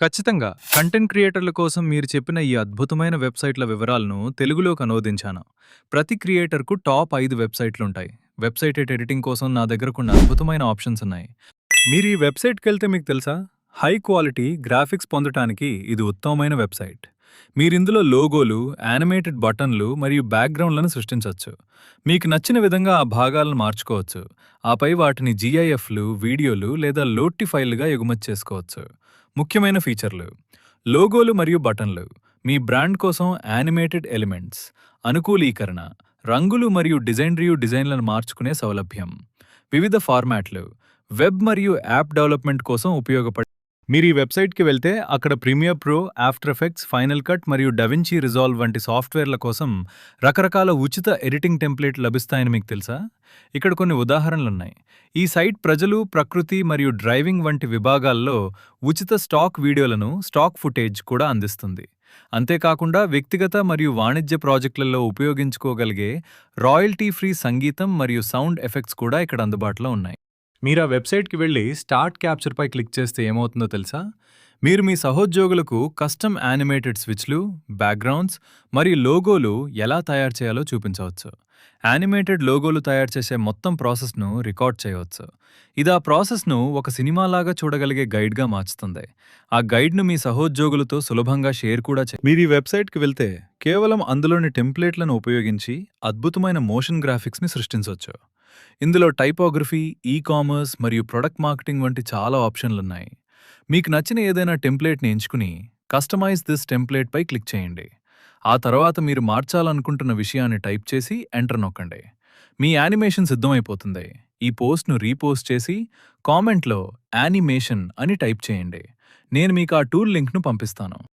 ఖచ్చితంగా. కంటెంట్ క్రియేటర్ల కోసం మీరు చెప్పిన ఈ అద్భుతమైన వెబ్‌సైట్‌ల వివరాలను తెలుగులోకి అనువదించాను. ప్రతి క్రియేటర్‌కు టాప్ 5 వెబ్‌సైట్‌లుంటాయి. వెబ్‌సైట్ ఎడిటింగ్ కోసం నా దగ్గర కొన్ని అద్భుతమైన ఆప్షన్స్ ఉన్నాయి. మీరు ఈ వెబ్‌సైట్‌కెళ్తే మీకు తెలుసా? హై క్వాలిటీ గ్రాఫిక్స్ పొందటానికి ఇది ఉత్తమమైన వెబ్‌సైట్. మీరిందులో లోగోలు, యానిమేటెడ్ బటన్లు మరియు బ్యాక్‌గ్రౌండ్‌లను సృష్టించొచ్చు. మీకు నచ్చిన విధంగా ఆ భాగాలను మార్చుకోవచ్చు. ఆపై వాటిని జీఐఎఫ్‌లు, వీడియోలు లేదా లోట్టి ఫైల్‌గా ఎగుమతి చేసుకోవచ్చు. ముఖ్యమైన ఫీచర్లు: లోగోలు మరియు బటన్లు, మీ బ్రాండ్ కోసం యానిమేటెడ్ ఎలిమెంట్స్, అనుకూలీకరణ, రంగులు మరియు డిజైన్లను మార్చుకునే సౌలభ్యం, వివిధ ఫార్మాట్లు, వెబ్ మరియు యాప్ డెవలప్మెంట్ కోసం ఉపయోగపడే. మీరు ఈ వెబ్సైట్కి వెళ్తే అక్కడ Premiere Pro, after effects, final cut మరియు డవిన్చీ రిజాల్వ్ వంటి సాఫ్ట్వేర్ల కోసం రకరకాల ఉచిత ఎడిటింగ్ టెంప్లేట్లు లభిస్తాయని మీకు తెలుసా? ఇక్కడ కొన్ని ఉదాహరణలున్నాయి. ఈ సైట్ ప్రజలు, ప్రకృతి మరియు డ్రైవింగ్ వంటి విభాగాల్లో ఉచిత స్టాక్ వీడియోలను, స్టాక్ ఫుటేజ్ కూడా అందిస్తుంది. అంతేకాకుండా వ్యక్తిగత మరియు వాణిజ్య ప్రాజెక్టులలో ఉపయోగించుకోగలిగే రాయల్టీ ఫ్రీ సంగీతం మరియు సౌండ్ ఎఫెక్ట్స్ కూడా ఇక్కడ అందుబాటులో ఉన్నాయి. మీరు ఆ వెబ్సైట్కి వెళ్ళి స్టార్ట్ క్యాప్చర్పై క్లిక్ చేస్తే ఏమవుతుందో తెలుసా? మీరు మీ సహోద్యోగులకు కస్టమ్ యానిమేటెడ్ స్విచ్లు, బ్యాక్గ్రౌండ్స్ మరియు లోగోలు ఎలా తయారు చేయాలో చూపించవచ్చు. యానిమేటెడ్ లోగోలు తయారు చేసే మొత్తం ప్రాసెస్ను రికార్డ్ చేయవచ్చు. ఇది ఆ ప్రాసెస్ను ఒక సినిమాలాగా చూడగలిగే గైడ్గా మార్చుతుంది. ఆ గైడ్ను మీ సహోద్యోగులతో సులభంగా షేర్ కూడా మీరు ఈ వెబ్సైట్కి వెళ్తే కేవలం అందులోని టెంప్లేట్లను ఉపయోగించి అద్భుతమైన మోషన్ గ్రాఫిక్స్ని సృష్టించవచ్చు. ఇందులో టైపోగ్రఫీ, ఈ-కామర్స్ మరియు ప్రొడక్ట్ మార్కెటింగ్ వంటి చాలా ఆప్షన్లున్నాయి. మీకు నచ్చిన ఏదైనా టెంప్లేట్ని ఎంచుకుని కస్టమైజ్ దిస్ టెంప్లేట్ పై క్లిక్ చేయండి. ఆ తర్వాత మీరు మార్చాలనుకుంటున్న విషయాన్ని టైప్ చేసి ఎంటర్ నొక్కండి. మీ యానిమేషన్ సిద్ధమైపోతుంది. ఈ పోస్ట్ను రీపోస్ట్ చేసి కామెంట్లో యానిమేషన్ అని టైప్ చేయండి. నేను మీకు ఆ టూల్ లింక్ను పంపిస్తాను.